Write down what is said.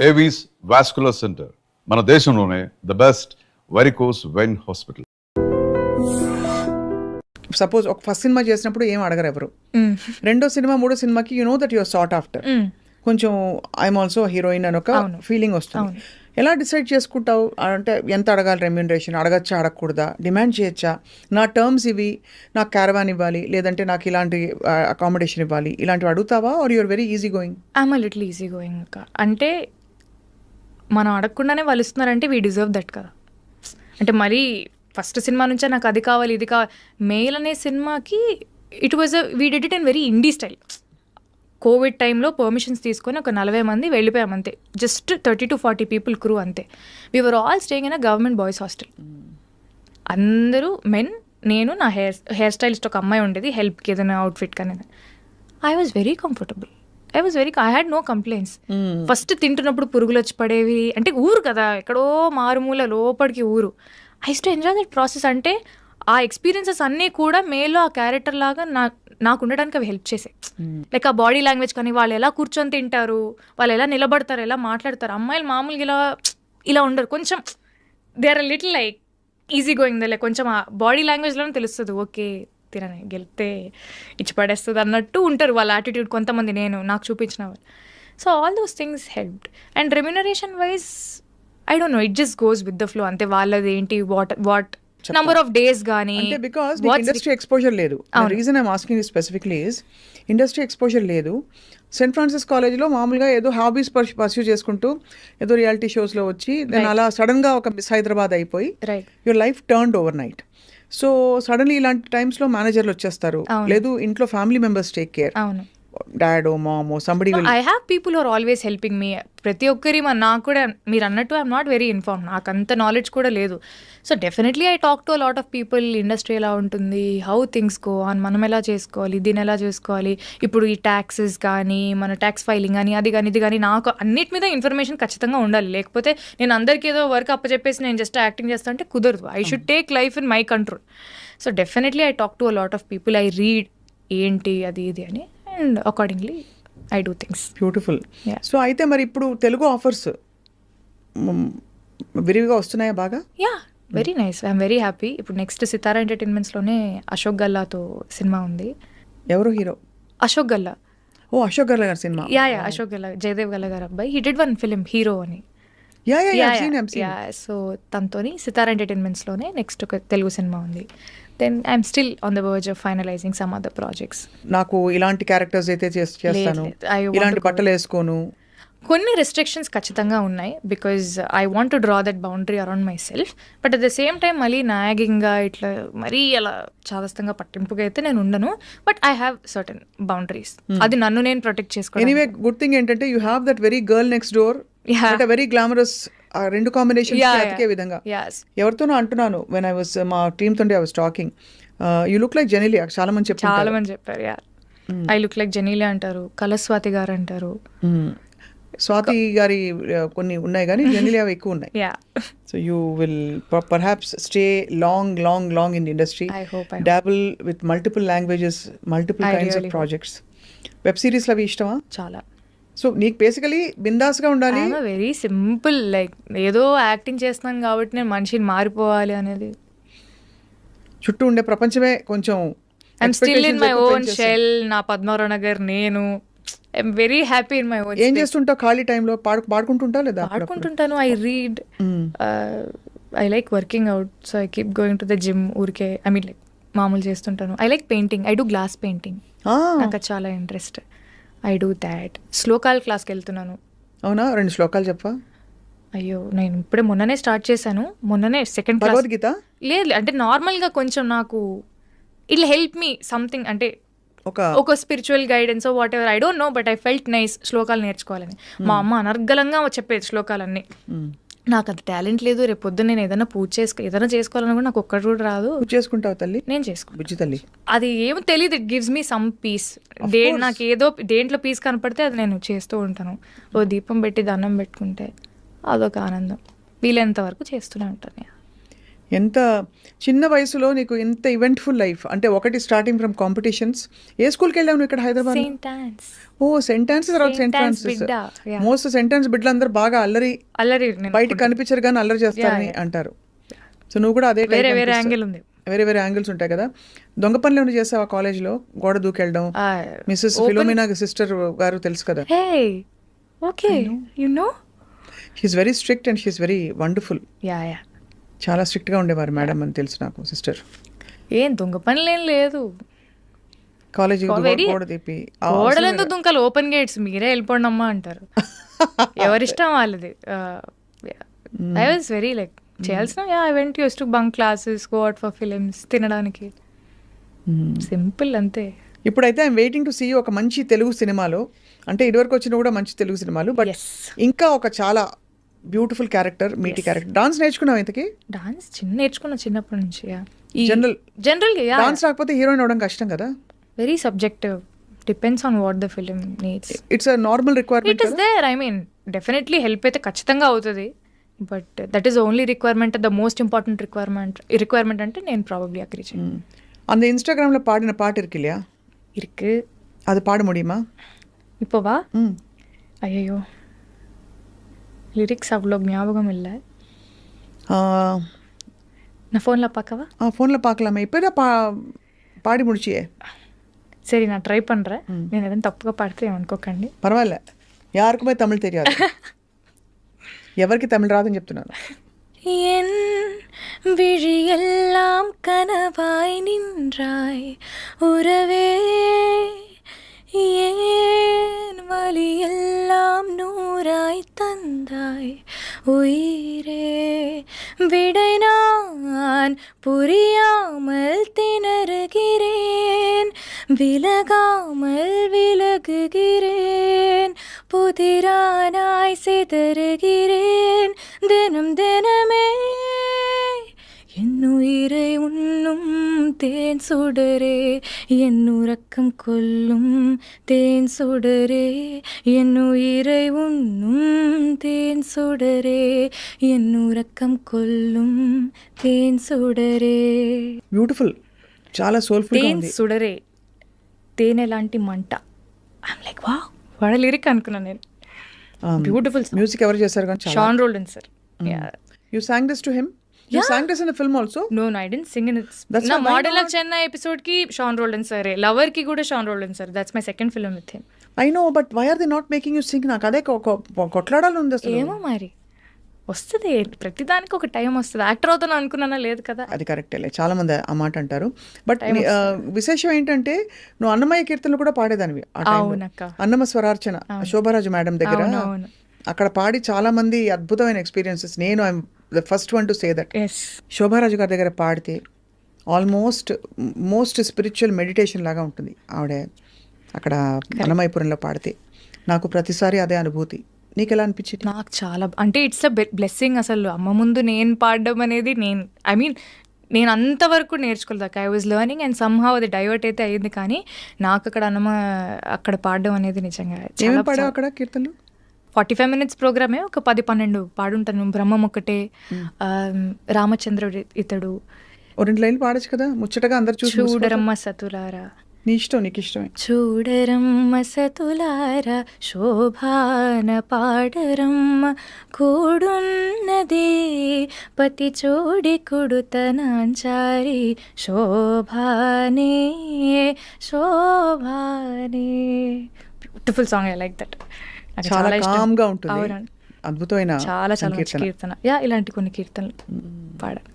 Avis vascular center, మన దేశంలోనే the best varicose vein hospital. Suppose ఒక ఫస్ట్ సినిమా చేసినప్పుడు ఏం అడగరు ఎవరు, రెండో సినిమా మూడో సినిమాకి you know that you're sought after, కొంచెం ఐఎమ్ ఆల్సో హీరోయిన్ అని ఒక ఫీలింగ్ వస్తుంది. ఎలా డిసైడ్ చేసుకుంటావు? అంటే ఎంత అడగాలి రెమ్యూనరేషన్, అడగచ్చా అడగకూడదా, డిమాండ్ చేయొచ్చా, నా టర్మ్స్ ఇవి, నాకు క్యారవాన్ ఇవ్వాలి, లేదంటే నాకు ఇలాంటి అకామిడేషన్ ఇవ్వాలి, ఇలాంటివి అడుగుతావా? Or you're very easy going? I'm a little easy going. అంటే మనం అడగకుండానే వాళ్ళు ఇస్తున్నారంటే వీ డిజర్వ్ దట్ కదా. అంటే మరీ ఫస్ట్ సినిమా నుంచే నాకు అది కావాలి ఇది కావాలి. మెయిల్ అనే సినిమాకి it was we did it in very indie style. Covid టైంలో పర్మిషన్స్ తీసుకొని ఒక 40 మంది వెళ్ళిపోయాం అంతే. జస్ట్ 30 to 40 పీపుల్ క్రూ అంతే. We're all staying in a government boys hostel. అందరూ మెన్, నేను, నా హెయిర్ స్టైలిస్ట్ ఒక అమ్మాయి ఉండేది హెల్ప్కి ఏదైనా అవుట్ఫిట్ కానీ. I was very comfortable. I had no complaints. First తింటున్నప్పుడు పురుగులు వచ్చి పడేవి, అంటే ఊరు కదా, ఎక్కడో మారుమూల లోపలికి ఊరు. I use to enjoy that process. అంటే ఆ ఎక్స్పీరియన్సెస్ అన్నీ కూడా మేలో ఆ క్యారెక్టర్ లాగా నాకు ఉండడానికి అవి హెల్ప్ చేసాయి. లైక్ ఆ బాడీ లాంగ్వేజ్ కానీ, వాళ్ళు ఎలా కూర్చొని తింటారు, వాళ్ళు ఎలా నిలబడతారు, ఎలా మాట్లాడతారు. అమ్మాయిలు మామూలుగా ఇలా ఉండరు, కొంచెం they are little like easy going. Like కొంచెం ఆ బాడీ లాంగ్వేజ్లోనే తెలుస్తుంది, ఓకే తినని గెలిపితే ఇచ్చి పడేస్తుంది అన్నట్టు ఉంటారు వాళ్ళ యాటిట్యూడ్. కొంతమంది నాకు చూపించిన వాళ్ళు. So all those things helped. And remuneration wise I don't know, it just goes with the flow అంతే. వాళ్ళది ఏంటి, వాట్ నంబర్ ఆఫ్ డేస్ కానీ, అంటే బికాస్ ఇండస్ట్రీ ఎక్స్పోజర్ లేదు. Reason I'm asking you specifically is industry exposure లేదు. Saint Francis కాలేజ్లో మామూలుగా ఏదో హాబీస్ పర్స్యూ చేసుకుంటూ ఏదో రియాలిటీ షోస్లో వచ్చి దెన్ అలా సడన్గా ఒక మిస్ హైదరాబాద్ అయిపోయి your life turned overnight. So suddenly ఇలాంటి టైమ్స్లో మేనేజర్లు వచ్చేస్తారు, లేదు ఇంట్లో family members take care, dad or mom or somebody. I have people are always helping me. ప్రతి ఒక్కరి నాకు కూడా మీరు అన్నట్టు ఐఎమ్ నాట్ వెరీ ఇన్ఫార్మ్, నాకు అంత నాలెడ్జ్ కూడా లేదు. So definitely I talk to a lot of people. Industry ఎలా ఉంటుంది, హౌ థింగ్స్ గో ఆన్, మనం ఎలా చేసుకోవాలి, దీన్ని ఎలా చేసుకోవాలి, ఇప్పుడు ఈ ట్యాక్సెస్ కానీ, మన ట్యాక్స్ ఫైలింగ్ కానీ, అది కానీ ఇది కానీ, నాకు అన్నిటి మీద ఇన్ఫర్మేషన్ ఖచ్చితంగా ఉండాలి. లేకపోతే నేను అందరికీ ఏదో వర్క్ అప్పచెప్పేసి నేను జస్ట్ యాక్టింగ్ చేస్తా అంటే కుదరదు. I should take life in my control. So definitely I talk to a lot of people, I read ఏంటి అది ఇది అని, and accordingly I do things. Beautiful. So అయితే మరి ఇప్పుడు తెలుగు ఆఫర్స్ విరివిగా వస్తున్నాయా బాగా? Yeah, very nice. I'm very happy. ఇప్పుడు నెక్స్ట్ సితారా ఎంటర్టైన్మెంట్స్లోనే అశోక్ గల్లాతో సినిమా ఉంది. ఎవరు హీరో? అశోక్ గల్లా. ఓ, అశోక్ గల్లా గారి సినిమా. యా, అశోక్ గల్లా, జయదేవ్ గల్లా గారు అబ్బాయి. He did one film hero అని. సో తనతోని సితారా ఎంటర్టైన్మెంట్స్లోనే నెక్స్ట్ ఒక తెలుగు సినిమా ఉంది. Then I'm still on the verge of finalizing some other projects. నాకు ఇలాంటి క్యారెక్టర్స్ అయితే చేస్తాను, ఇలాంటి బట్టలు వేసుకోను, కొన్ని రెస్ట్రిక్షన్స్ ఖచ్చితంగా ఉన్నాయి. Because I want to draw that boundary around my self. But at the same time మళ్ళీ నాగింగ్గా ఇట్లా మరీ అలా చాదస్తంగా పట్టింపుగా అయితే నేను ఉండను. But I have certain boundaries. అది నన్ను నేను ప్రొటెక్ట్ చేసుకోవాలి. ఎనీవే గుడ్ థింగ్ ఏంటంటే you have that very girl next door, very glamorous. ఆ రెండు కాంబినేషన్ అతికే విధంగా ఎవరితోనో అంటున్నాను, వెన్ ఐ వాస్ మా టీమ్ తోటి I was talking, you look like Genelia. చాలా మంది చెప్పారు ఐ లుక్ లైక్ జెనీలియా అంటారు, కలస్వాతి గారు అంటారు. స్వాతి గారి కొన్ని ఉన్నాయి కానీ జెనీలియా ఎక్కువ ఉన్నాయి. So you will perhaps stay long long long in the industry, డాబుల్ with multiple languages, multiple kinds of projects. Web సిరీస్లు అవి ఇష్టమా? చాలా. సో నీకు బేసికలీ బిందాస్గా ఉండాలి. వెరీ సింపుల్, లైక్ ఏదో యాక్టింగ్ చేస్తున్నాం కాబట్టి నేను మనిషిని మారిపోవాలి అనేది. చుట్టూ ఉండే ప్రపంచమే కొంచెం I'm still in my own shell. నా పద్మారావు నగర్ నేను. I'm very happy in my own. ఏం చేస్తుంటావు ఖాళీ టైంలో? పాడుకుంటుంటా లేదా? పాడుకుంటుంటాను. I read, I like working out, so I keep going to the gym. ఊరికే ఐ మీన్ లైక్ మామూలు చేస్తుంటాను. I like painting, I do glass painting, నాకు చాలా ఇంట్రెస్ట్. I do that. శ్లోకాల క్లాస్కి వెళ్తున్నాను. అవునా? 2 శ్లోకాలు చెప్పా. అయ్యో, నేను ఇప్పుడే మొన్ననే స్టార్ట్ చేశాను. మొన్ననే సెకండ్ క్లాస్. భగవద్గీత? లేదు, అంటే నార్మల్గా కొంచెం నాకు ఇట్ హెల్ప్ మీ సంథింగ్, అంటే ఒక spiritual guidance what ever, I don't know, but I felt nice శ్లోకాలు నేర్చుకోవాలని. మా అమ్మ అనర్గళంగా చెప్పేది శ్లోకాలన్నీ. నాకు అంత టాలెంట్ లేదు. రేపు పొద్దున్న నేను ఏదైనా ఏదైనా చేసుకోవాలని కూడా నాకు ఒక్కటి కూడా రాదు. చేసుకుంటావు తల్లి? నేను చేసుకుంటా తల్లి. అది ఏమో తెలియదు, it gives me some piece. నాకు ఏదో దేంట్లో పీస్ కనపడితే అది నేను చేస్తూ ఉంటాను. ఓ దీపం పెట్టి దండం పెట్టుకుంటే అదొక ఆనందం. వీలైనంత వరకు చేస్తూనే ఉంటాను. ఎంత చిన్న వయసులో నీకు ఇంత ఈవెంట్ఫుల్ లైఫ్ అంటే ఒకటి స్టార్టింగ్ ఫ్రమ్ కాంపిటీషన్స్. ఏ స్కూల్కి వెళ్ళావు నువ్వు ఇక్కడ Hyderabad? Saint Ann's. Oh Saint Ann's, తర్వాత సెయింట్ Saint Anne's ఫ్రాన్సిస్. బిడ్డ, yeah. మోస్ట్ సెయింట్ ఆన్స్ బిడ్డలందరూ బాగా అల్లరి, నేను బయటకు కనిపించరు కానీ అల్లరి చేస్తారని అంటారు. సో నువ్వు కూడా అదే వేరే వేరే యాంగిల్ ఉంది. వేరే వేరే యాంగిల్స్ ఉంటాయి కదా. దొంగ పనులు ఏమైనా చేసావు ఆ కాలేజ్లో? గోడ దూకెళ్ళడం. మిస్సెస్ ఫిలోమినా సిస్టర్ గారు తెలుసు కదా. Hey okay, you know she's very strict and she's very wonderful. Yeah yeah, చాలా స్ట్రిక్ట్గా ఉండేవారు మేడం అని తెలుసు నాకు, సిస్టర్. ఏం దొంగ పనులు ఏం లేదు. కాలేజీ Very- గోడ తీపి గోడలు ఎందుకు దుంకలు, ఓపెన్ గేట్స్, మీరే వెళ్ళిపోండి అమ్మా అంటారు. ఎవరిష్టం వాళ్ళది. ఐ వాజ్ వెరీ లైక్ చేయాల్సిన, I went use to bunk classes, go out for films, తినడానికి, సింపుల్ అంతే. ఇప్పుడైతే ఐఎమ్ వెయిటింగ్ టు సీ ఒక మంచి తెలుగు సినిమాలో, అంటే ఇదివరకు వచ్చిన కూడా మంచి తెలుగు సినిమాలు, బట్ Yes. ఇంకా ఒక చాలా బ్యూటిఫుల్ క్యారెక్టర్, మీటి క్యారెక్టర్. డాన్స్ నేర్చుకున్నావు ఇంతకి? డాన్స్ నేర్చుకున్న చిన్నప్పటి నుంచి. జనరల్గా యా, డాన్స్ రాకపోతే హీరోయిన్ అవడం కష్టం కదా. Very subjective, depends on what the film needs. It's a normal requirement. It is there, I mean definitely help అయితే ఖచ్చితంగా అవుతుంది, but that is only requirement, the most important requirement అంటే నేను probably agree చేయను. அந்த இன்ஸ்டாகிராம்ல பாடின பாட்டு இருக்கு இல்லையா, இருக்கு, அது பாட முடியுமா இப்போவா? ம். ஐயோ, லிரிக்ஸ் அவ்வளோ ஞாபகம் இல்லை. ஆ, நான் ஃபோனில் பார்க்கவா? ஃபோனில் பார்க்கலாமே. இப்போ தான் பாடி முடிச்சியே. சரி, நான் ட்ரை பண்ணுறேன். నేను ఏదైనా తప్పుగా పాడితే ఏమనుకోకండి. పర్వాలే, யாருக்குமே தமிழ் தெரியாது. ఎవరికి తమిళ రాదని చెప్తున్నాను. என் விழியெல்லாம் கனவாய் நின்றாய் உறவே, ஏன் வலியெல்லாம் நூறாய் தந்தாய் உயிரே, விடை நான் புரியாமல் திணறுகிறேன், விலகாமல் விலகுகிறேன், புதிரானாய் சிதறுகிறேன் தினம் தினமே, என்னுயிரை உண்ணும் தேன் சுடரே, என் உறக்கம் கொல்லும் தேன் சுடரே, என்னுயிரை உண்ணும் தேன் சுடரே, என் உறக்கம் கொல்லும் தேன் சுடரே. బ్యూటిఫుల్, చాలా సోల్ఫుల్గా తేన్ ఉంది. సుడరే, తేనె లాంటి మంట. ఐమ్ లైక్ వా, వాడ లిరిక్ అనుకున్నాను నేను. బ్యూటిఫుల్. మ్యూజిక్ ఎవరు చేశారు కానీ చాలా. Sean Roldan sir. You sang this to him? You sang this in the film also? No, I didn't sing in it. That's నా why model not? Of Chennai episode కి షాన్ రోల్డన్ సార్, లవర్ కి కూడా Sean Roldan sir. That's my second film with him. I know, but why are they not making you sing? నాకు అదే కొట్లాడాలి ఉంది అసలు. ఏమో మరి వస్తుంది, ప్రతిదానికి ఒక టైం వస్తుంది. యాక్టర్ అవుతాను అనుకున్నానా, లేదు కదా. అది కరెక్టేలే, చాలా మంది ఆ మాట అంటారు. బట్ విశేషం ఏంటంటే నువ్వు అన్నమయ్య కీర్తనలు కూడా పాడేదానివి ఆ టైంలో. అవునక్క. అన్నమ స్వరార్చన శోభారాజు మేడం దగ్గర అవును. అక్కడ పాడి చాలా మంది అద్భుతమైన ఎక్స్పీరియన్సెస్. నేను I'm the first one to say that. Yes, Shobharaju garu దగ్గర పాడితే ఆల్మోస్ట్ మోస్ట్ స్పిరిచువల్ మెడిటేషన్ లాగా ఉంటుంది ఆవిడ అక్కడ అన్నమయ్యపురంలో పాడితే. నాకు ప్రతిసారి అదే అనుభూతి. నీకు ఎలా అనిపించింది? నాకు చాలా, అంటే ఇట్స్ అ బ్లెస్సింగ్ అసలు. అమ్మ ముందు నేను పాడడం అనేది, ఐ మీన్ నేను అంతవరకు నేర్చుకోలేదు. I was learning and somehow అది డైవర్ట్ అయితే అయ్యింది, కానీ నాకు అక్కడ పాడడం అనేది నిజంగా ఏమేమి పాడావు అక్కడ కీర్తనలు? 45 minutes ప్రోగ్రామే, ఒక 10-12 పాడుంటాను. బ్రహ్మం ఒకటే, రామచంద్రుడు ఇతడు. ఓ 2 లైన్లు పాడచ్చు కదా, ముచ్చటగా అందరు చూసి చూడరమ్మ సతులారా. నీ ఇష్టం, నీకు ఇష్టమే. చూడరమ్మ సతులారా, శోభాన పాడరమ్మ, కూడున్నదే పతి చోడి కుడుతనాంచారి, శోభానే శోభానే. Beautiful song, I like that. చాలా కామ్ గా ఉంటుంది. అవునండి, అద్భుతమైన చాలా మంచి కీర్తన. ఇలాంటి కొన్ని కీర్తనలు పాడాను.